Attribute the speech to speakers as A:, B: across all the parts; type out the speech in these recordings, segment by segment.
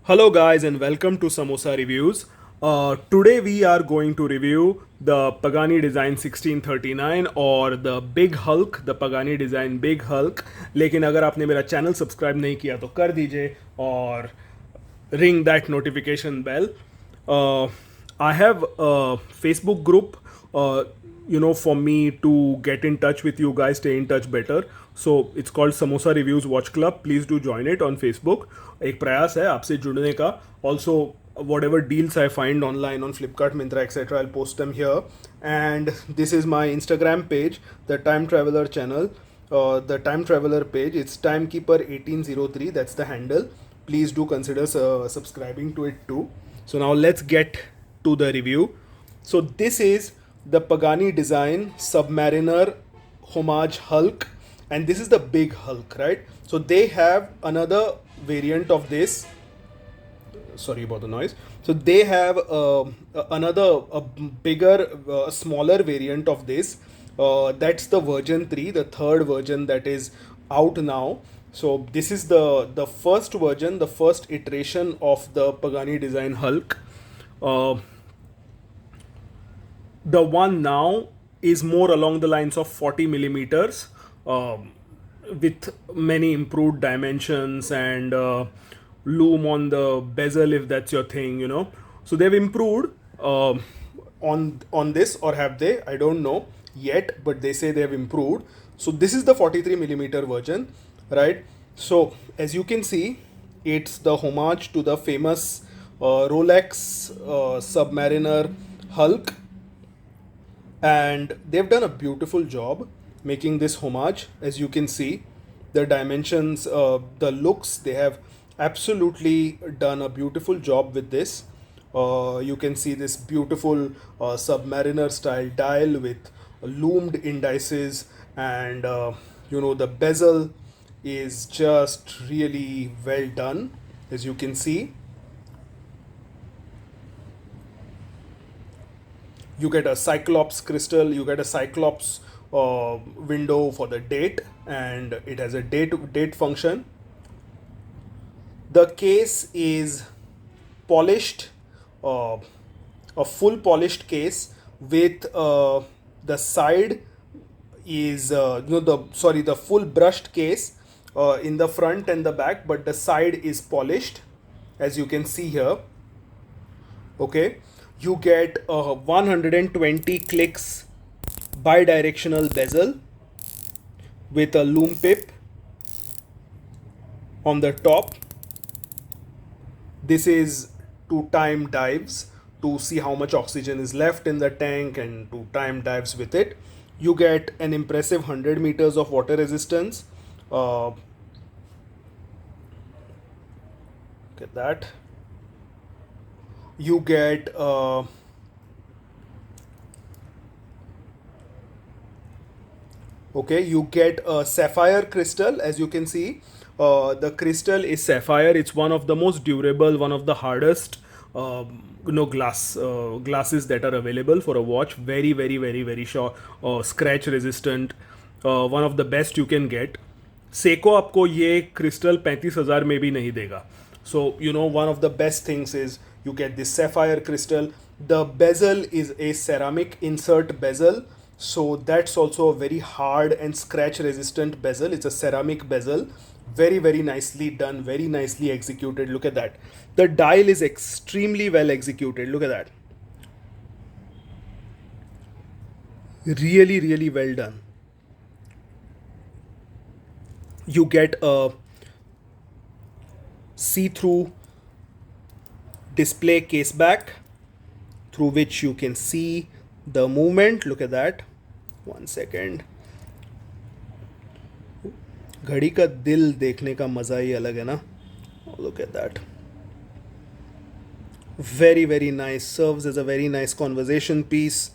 A: Hello, guys, and welcome to Samosa Reviews. Today, we are going to review the Pagani Design 1639 or the Big Hulk, the Pagani Design Big Hulk. लेकिन अगर आपने मेरा channel subscribe नहीं किया तो कर दीजिए और ring that notification bell. I have a Facebook group, for me to get in touch with you guys, stay in touch better. So it's called Samosa Reviews Watch Club. Please do join it on Facebook. एक प्रयास है आपसे जुड़ने का. Also, whatever deals I find online on Flipkart, Myntra, etc., I'll post them here. And this is my Instagram page, the Time Traveler channel. The Time Traveler page. It's Timekeeper1803. That's the handle. Please do consider subscribing to it too. So now let's get to the review. So this is the Pagani Design Submariner Homage Hulk, and this is the Big Hulk, right? So they have another variant of this. Sorry about the noise. So they have another a bigger, smaller variant of this. That's the version 3, the third version that is out now. So this is the first version, the first iteration of the Pagani Design Hulk. Uh, the one now is more along the lines of 40 millimeters, with many improved dimensions and loom on the bezel, if that's your thing. So they've improved on this, or have they? I don't know yet, but they say they have improved. So this is the 43 millimeter version, right? So as you can see, it's the homage to the famous Rolex Submariner Hulk, and they've done a beautiful job making this homage. As you can see, the dimensions, the looks, they have absolutely done a beautiful job with this. You can see this beautiful submariner style dial with loomed indices, and the bezel is just really well done, as you can see. You get a cyclops crystal, you get a cyclops window for the date, and it has a date function. The case is polished, uh, a full polished case with the side is the full brushed case in the front and the back, but the side is polished, as you can see here. Okay, you get a 120 clicks bi-directional bezel with a loom pip on the top. This is to time dives, to see how much oxygen is left in the tank and to time dives with it. You get an impressive 100 meters of water resistance. Look at that. You get you get a sapphire crystal. As you can see, the crystal is sapphire. It's one of the most durable, one of the hardest glasses that are available for a watch. Very, very, very, very short, scratch resistant, one of the best you can get. Seiko आपको ये crystal 35,000 में भी नहीं देगा. So one of the best things is you get this sapphire crystal. The bezel is a ceramic insert bezel, so that's also a very hard and scratch resistant bezel. It's a ceramic bezel, very, very nicely done, very nicely executed. Look at that. The dial is extremely well executed. Look at that. Really, really well done. You get a see-through display case back through which you can see the movement. Look at that. 1 second. घड़ी का दिल देखने का मज़ा ही अलग है ना. Look at that. Very, very nice. Serves as a very nice conversation piece.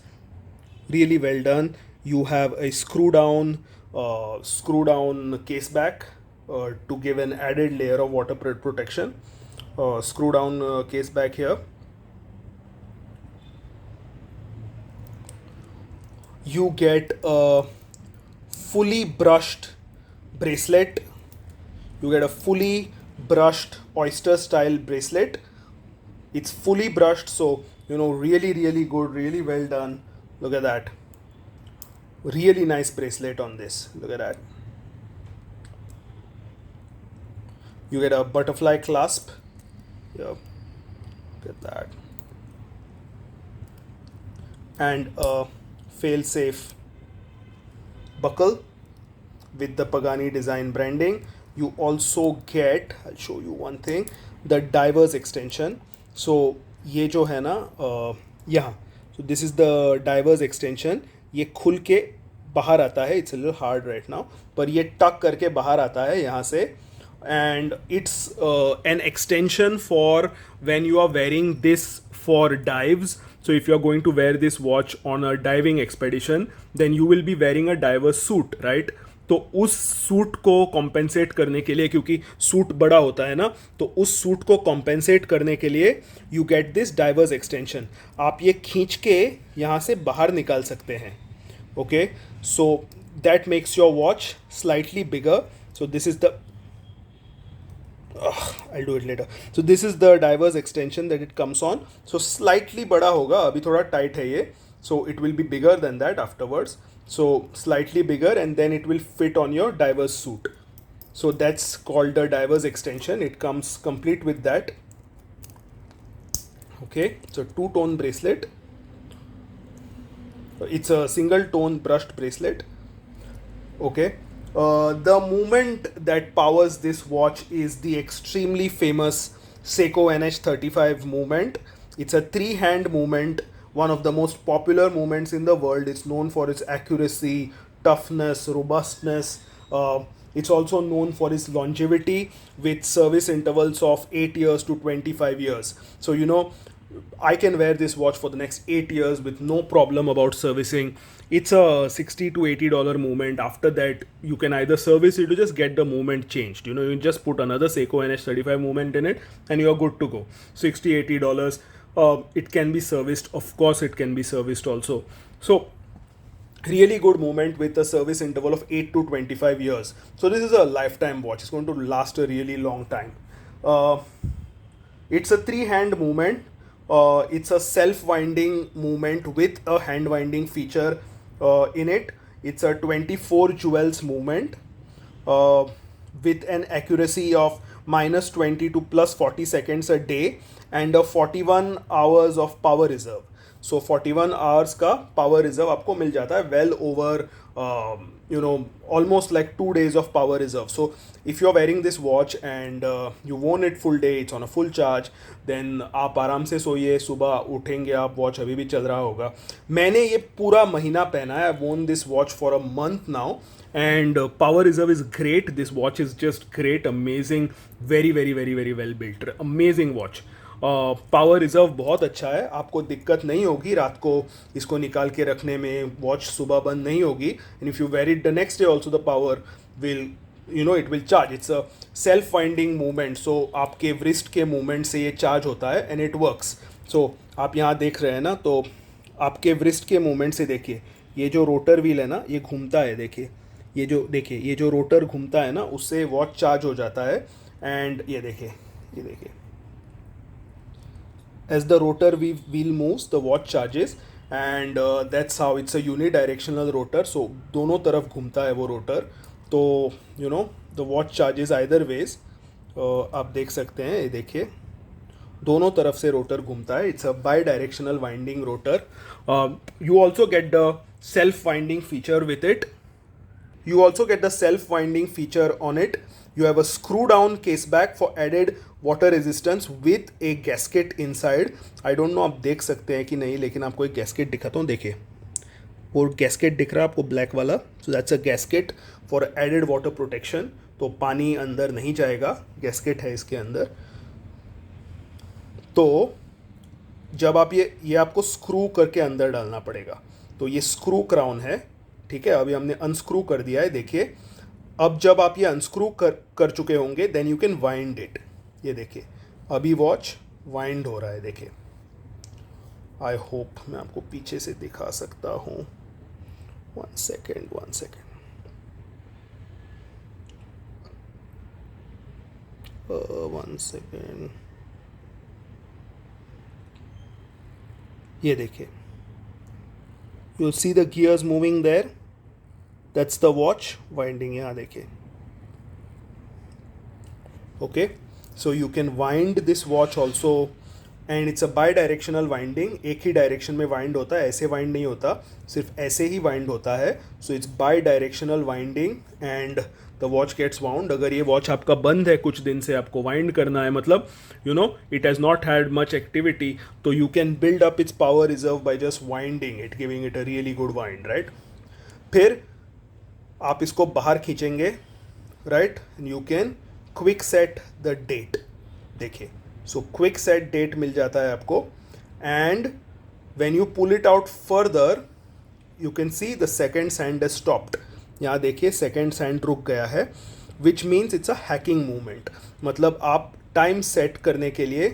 A: Really well done. You have a screw down case back to give an added layer of water protection. Screw down case back here. You get a fully brushed bracelet. You get a fully brushed oyster style bracelet. It's fully brushed, so really, really good, really well done. Look at that. Really nice bracelet on this. Look at that. You get a butterfly clasp. Yeah, look at that. And a fail safe buckle with the Pagani design branding. You also get, I'll show you one thing, the divers extension. So ये जो है ना यहाँ, so this is the divers extension. ये खुल के बाहर आता है. It's a little hard right now, पर ये टक करके बाहर आता है यहाँ से. And it's an extension for when you are wearing this for dives. So if you are going to wear this watch on a diving expedition, then you will be wearing a diver suit, right? तो उस suit को compensate करने के लिए, क्योंकि suit बड़ा होता है ना, तो उस सूट को कॉम्पेंसेट करने के लिए you get this diverse extension. आप ये खींच के यहाँ से बाहर निकाल सकते हैं. Okay, so that makes your watch slightly bigger. So this is the I'll do it later. So this is the divers extension that it comes on. So slightly बड़ा होगा, अभी थोड़ा tight है ये. So it will be bigger than that afterwards. So slightly bigger, and then it will fit on your diver's suit. So that's called the diver's extension. It comes complete with that. Okay, so two-tone bracelet. It's a single tone brushed bracelet. Okay. The movement that powers this watch is the extremely famous Seiko NH35 movement. It's a three-hand movement, one of the most popular movements in the world. It's known for its accuracy, toughness, robustness. It's also known for its longevity with service intervals of 8 years to 25 years. So, I can wear this watch for the next 8 years with no problem about servicing. It's a $60 to $80 movement. After that, you can either service it or just get the movement changed. You just put another Seiko NH35 movement in it and you're good to go. $60 $80. It can be serviced. Of course, it can be serviced also. So, really good movement with a service interval of 8 to 25 years. So, this is a lifetime watch. It's going to last a really long time. It's a three-hand movement. It's a self-winding movement with a hand-winding feature in it. It's a 24 jewels movement with an accuracy of -20 to +40 seconds a day and a 41 hours of power reserve. So 41 hours का power reserve आपको मिल जाता है, well over almost like 2 days of power reserve. So if you're wearing this watch and you worn it full day, it's on a full charge, then आप आराम से सोइए, सुबह उठेंगे आप, वॉच अभी भी चल रहा होगा. मैंने ये पूरा महीना पहना है. आई worn this watch for a month now and power reserve is great. This watch is just great, amazing, very very very very well built, amazing watch. Power reserve बहुत अच्छा है. आपको दिक्कत नहीं होगी रात को इसको निकाल के रखने में. वॉच सुबह बंद नहीं होगी. And if you wear it the next day also the power will it will charge. It's a self winding movement. So आपके व्रिस्ट के मूवमेंट से ये चार्ज होता है एंड इट वर्क्स. सो आप यहाँ देख रहे हैं ना, तो आपके व्रिस्ट के मूवमेंट से देखिए, ये जो रोटर व्हील है ना, ये घूमता है. देखिए ये जो रोटर घूमता है ना, उससे वॉच चार्ज हो जाता है. एंड ये देखिए as the rotor wheel moves, the watch charges, and that's how it's a unidirectional rotor. So दोनों तरफ घूमता है वो रोटर. तो the watch charges either ways. आप देख सकते हैं, ये देखिए दोनों तरफ से रोटर घूमता है. It's a bi-directional winding rotor. You also get the self-winding feature with it. You also get the self-winding feature on it. You have a screw-down case back for added water resistance with a gasket inside. I don't know आप देख सकते हैं कि नहीं, लेकिन आपको एक gasket दिखाता हूँ. देखिए वो गैस्केट दिख रहा है आपको, ब्लैक वाला. So that's a gasket for added water protection. तो पानी अंदर नहीं जाएगा, गैस्केट है इसके अंदर. तो जब आप ये आपको स्क्रू करके अंदर डालना पड़ेगा. तो ये स्क्रू क्राउन है, ठीक है. अभी हमने अनस्क्रू कर दिया है. देखिए अब जब आप ये अनस्क्रू कर चुके होंगे, then you can wind it. ये देखिए अभी वॉच वाइंड हो रहा है. देखिए आई होप मैं आपको पीछे से दिखा सकता हूँ. One second. वन सेकेंड, ये देखिए, you'll see the gears moving there. That's the watch winding. यहाँ देखिए. Okay, so you can wind this watch also, and it's a bi-directional winding. एक ही डायरेक्शन में वाइंड होता है, ऐसे वाइंड नहीं होता, सिर्फ ऐसे ही वाइंड होता है. So it's bi-directional winding and the watch gets wound. अगर ये वॉच आपका बंद है कुछ दिन से, आपको वाइंड करना है, मतलब you know it has not had much activity, तो you can build up its power reserve by just winding it, giving it a really good wind, right. फिर आप इसको बाहर खींचेंगे, right, you can quick set the date. देखिए, so quick set date मिल जाता है आपको, and when you pull it out further you can see the second hand is stopped. यहाँ देखिए सेकेंड सैंड रुक गया है, which means it's a hacking movement. मतलब आप टाइम सेट करने के लिए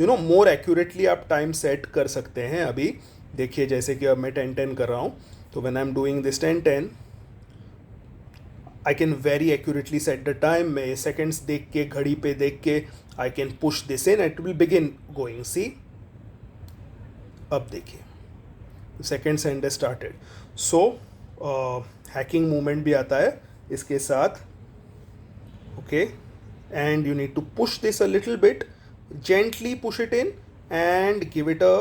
A: यू नो मोर एक्यूरेटली आप टाइम सेट कर सकते हैं. अभी देखिए जैसे कि अब मैं 10-10 कर रहा हूँ, तो when I am doing this 10-10 I can very accurately set the time. मैं सेकेंड्स देख के, घड़ी पे देख के I can push this in, it will begin going. See, अब देखिए second hand is started. So hacking movement भी आता है इसके साथ. Okay, and you need to push this a little bit, gently push it in and give it a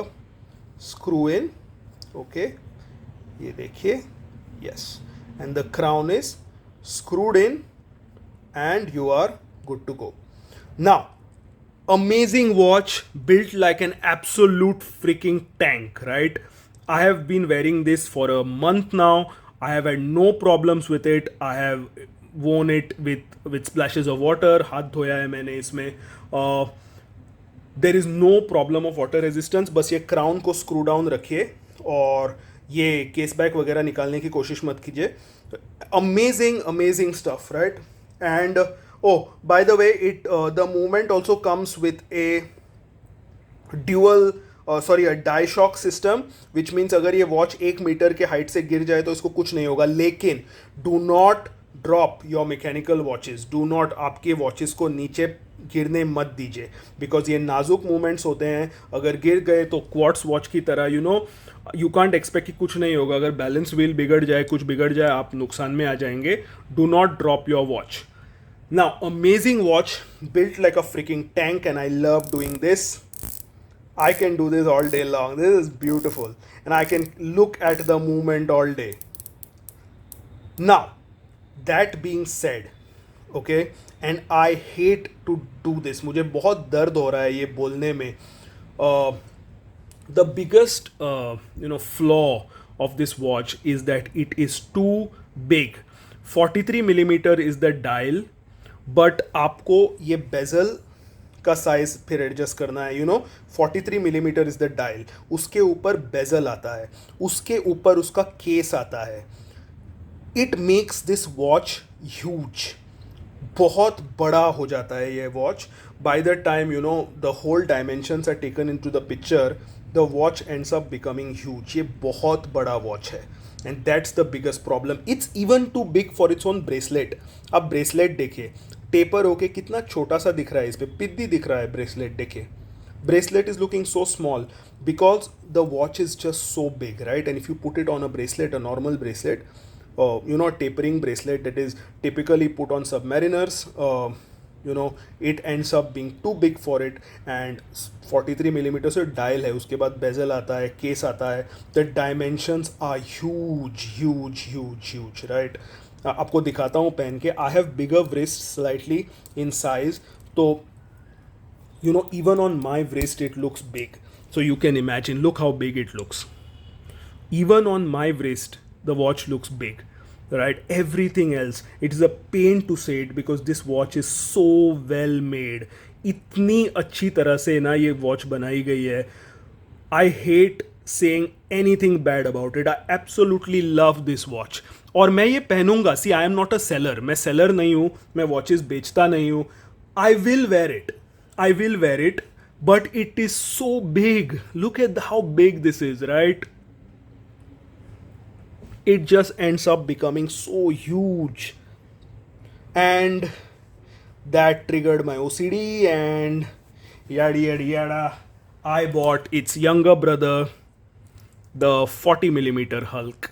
A: screw in. Okay, ये देखिए, yes, and the crown is screwed in and you are good to go. Now, amazing watch, built like an absolute freaking tank, right? I have been wearing this for a month now. I have had no problems with it. I have worn it with splashes of water. हाथ धोया है मैंने इसमें. There is no problem of water resistance. बस ये crown को screw down रखिए और ये केस बैक वगैरह निकालने की कोशिश मत कीजिए. Amazing amazing stuff, right. And oh, by the way, the movement also comes with a a die shock system, which means अगर ये वॉच 1 मीटर के हाइट से गिर जाए तो इसको कुछ नहीं होगा. लेकिन do not drop your mechanical watches, do not, आपके वॉचेस को नीचे गिरने मत दीजिए, बिकॉज ये नाजुक मूवमेंट्स होते हैं. अगर गिर गए तो क्वार्ट्स वॉच की तरह यू कांट एक्सपेक्ट कि कुछ नहीं होगा. अगर बैलेंस व्हील बिगड़ जाए, कुछ बिगड़ जाए, आप नुकसान में आ जाएंगे. Do not drop your watch. Now, amazing watch, built like a freaking tank, and I love doing this. I can do this all day long. This is beautiful, and I can look at the movement all day. Now, that being said, okay, and I hate to do this. मुझे बहुत दर्द हो रहा है ये बोलने में. The biggest flaw of this watch is that it is too big. 43 millimeter is the dial. But आपको ये बेजल का साइज फिर एडजस्ट करना है. 43 मिलीमीटर इज द डायल. उसके ऊपर बेजल आता है, उसके ऊपर उसका केस आता है. It makes this watch huge. बहुत बड़ा हो जाता है ये watch. By the time the whole dimensions are taken into the picture, the watch ends up becoming huge. ये बहुत बड़ा वॉच है, and that's the biggest problem. It's even too big for its own bracelet. अब bracelet देखिए, taper होके कितना छोटा सा दिख रहा है, इस पे पिद्दी दिख रहा है ब्रेसलेट. देखिए, bracelet is looking so small because the watch is just so big, right. And if you put it on a bracelet, a normal bracelet, tapering bracelet that is typically put on submariners, it ends up being too big for it. And 43 millimeter से dial है, उसके बाद bezel आता है, case आता है. the dimensions are huge, right. आपको दिखाता हूँ पहन के. I have bigger wrists slightly in size, तो even on my wrist it looks big. So you can imagine, look how big it looks. Even on my wrist the watch looks big, right. Everything else, it is a pain to say it because this watch is so well made. इतनी अच्छी तरह से ना ये watch बनाई गई है. I hate saying anything bad about it. I absolutely love this watch. और मैं ये पहनूंगा. See, I am not a seller. मैं सेलर नहीं हूँ, मैं वॉचेस बेचता नहीं हूँ. I will wear it, but it is so big. Look at how big this is, right. It just ends up becoming so huge. And that triggered my OCD, and yada yada yada. I bought its younger brother, the 40 millimeter Hulk.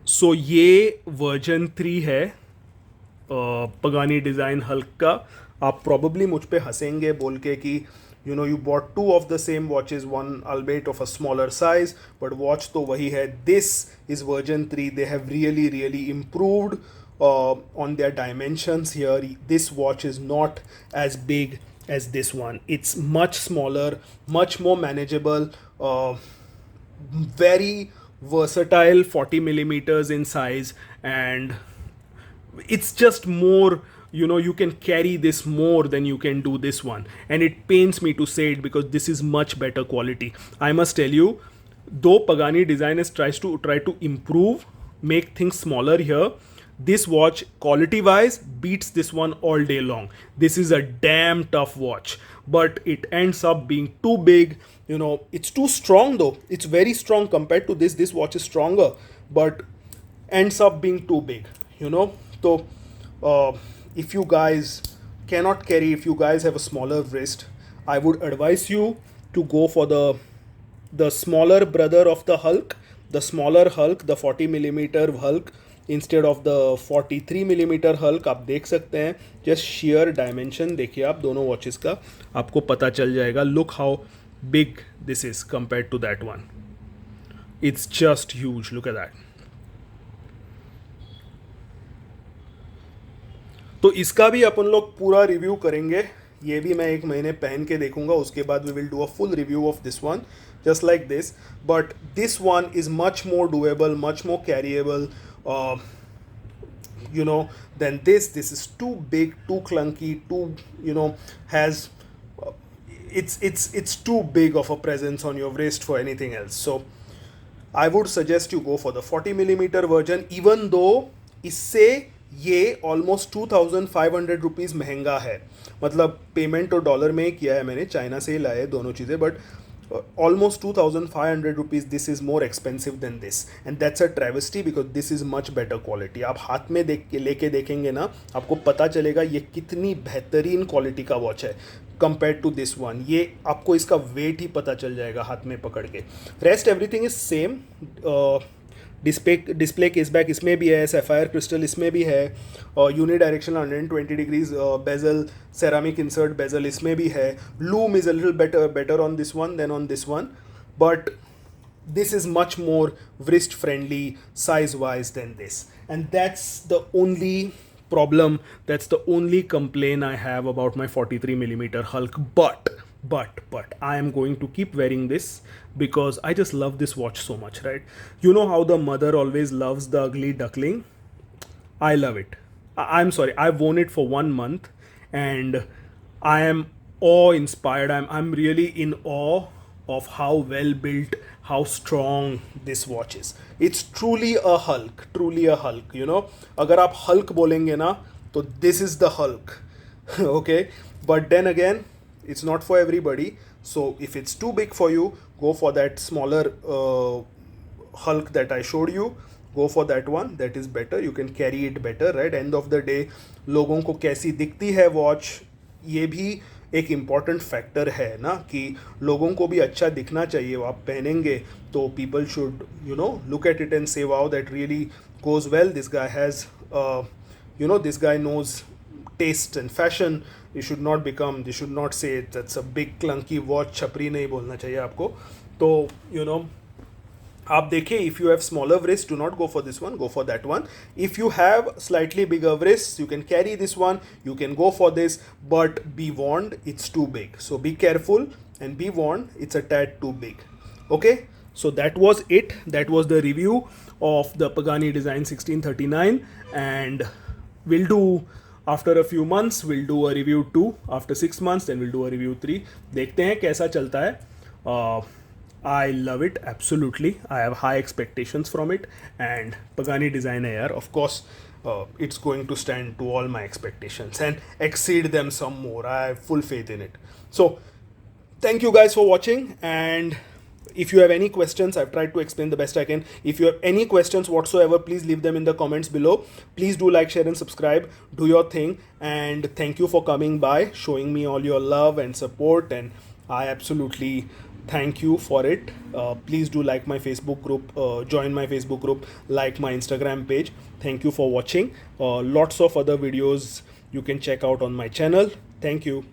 A: So ये version 3 है Pagani design Hulk का. आप probably मुझ पे हंसेंगे बोल के कि you bought two of the same watches, one albeit of a smaller size, but watch तो वही है. This is version 3. They have really really improved on their dimensions here. This watch is not as big as this one. It's much smaller, much more manageable, very versatile, 40 millimeters in size, and it's just more, you can carry this more than you can do this one. And it pains me to say it because this is much better quality. I must tell you, though Pagani designers try to improve, make things smaller here, this watch quality wise beats this one all day long. This is a damn tough watch, but it ends up being too big. It's too strong though. It's very strong compared to this watch is stronger, but ends up being too big. So if you guys cannot carry, if you guys have a smaller wrist, I would advise you to go for the smaller brother of the Hulk, the smaller Hulk, the 40 millimeter Hulk instead of the 43 millimeter Hulk. आप देख सकते हैं, just sheer dimension देखिए आप दोनों watches का, आपको पता चल जाएगा. Look how big this is compared to that one. It's just huge. Look at that. तो इसका भी अपन लोग पूरा रिव्यू करेंगे. ये भी मैं एक महीने पहन के देखूंगा, उसके बाद we will do a full review of this one just like this. But this one is much more doable, much more carryable, than this. This is too big, too clunky, too, has it's too big of a presence on your wrist for anything else. So I would suggest you go for the 40 millimeter version, even though इससे ये almost 2500 rupees महंगा है. मतलब payment तो dollar में ही किया है मैंने, चाइना से ही लाए दोनों चीज़ें, but almost 2500 rupees. This is more expensive than this, and that's a travesty because this is much better quality. आप हाथ में देख के लेके देखेंगे ना, आपको पता चलेगा ये कितनी बेहतरीन क्वालिटी का वॉच है कंपेयर टू दिस वन. ये आपको इसका वेट ही पता चल जाएगा हाथ में पकड़ के. Rest everything is same. Display case back इसमें भी है, सैफायर क्रिस्टल इसमें भी है, unidirectional 120 degrees bezel, ceramic insert bezel इसमें भी है. Lume is a little better on this one than on this one, but this is much more wrist friendly size wise than this, and that's the only problem, that's the only complaint I have about my 43 millimeter Hulk. But I am going to keep wearing this because I just love this watch so much, right? You know how the mother always loves the ugly duckling? I love it. I'm sorry, I've worn it for 1 month and I am awe inspired. I'm really in awe of how well built, how strong this watch is. It's truly a Hulk, truly a Hulk. अगर आप Hulk बोलेंगे ना तो this is the Hulk. Okay, but then again, it's not for everybody. So if it's too big for you, go for that smaller Hulk that I showed you. Go for that one. That is better. You can carry it better, right? End of the day, लोगों को कैसी दिखती है watch, ये भी एक important factor है ना, कि लोगों को भी अच्छा दिखना चाहिए. वो आप पहनेंगे तो people should look at it and say wow, that really goes well. This guy has this guy knows taste and fashion. You should not say that's a big clunky watch. छपरी नहीं बोलना चाहिए आपको. तो आप देखिए, if you have smaller wrists, do not go for this one, go for that one. If you have slightly bigger wrists, you can carry this one, you can go for this, but be warned, it's too big. So be careful and be warned, it's a tad too big. Okay, so that was it. That was the review of the Pagani Design 1639, and we'll do, after a few months we'll do a review 2, after 6 months then we'll do a review 3. देखते हैं कैसा चलता है. I love it, absolutely. I have high expectations from it, and Pagani Design AR, of course, it's going to stand to all my expectations and exceed them some more. I have full faith in it. So thank you guys for watching, and If you have any questions, I've tried to explain the best I can. If you have any questions whatsoever, please leave them in the comments below. Please do like, share and subscribe. Do your thing, and thank you for coming by, showing me all your love and support, and I absolutely thank you for it. Please do like my Facebook group, join my Facebook group, like my Instagram page. Thank you for watching. Lots of other videos you can check out on my channel. Thank you.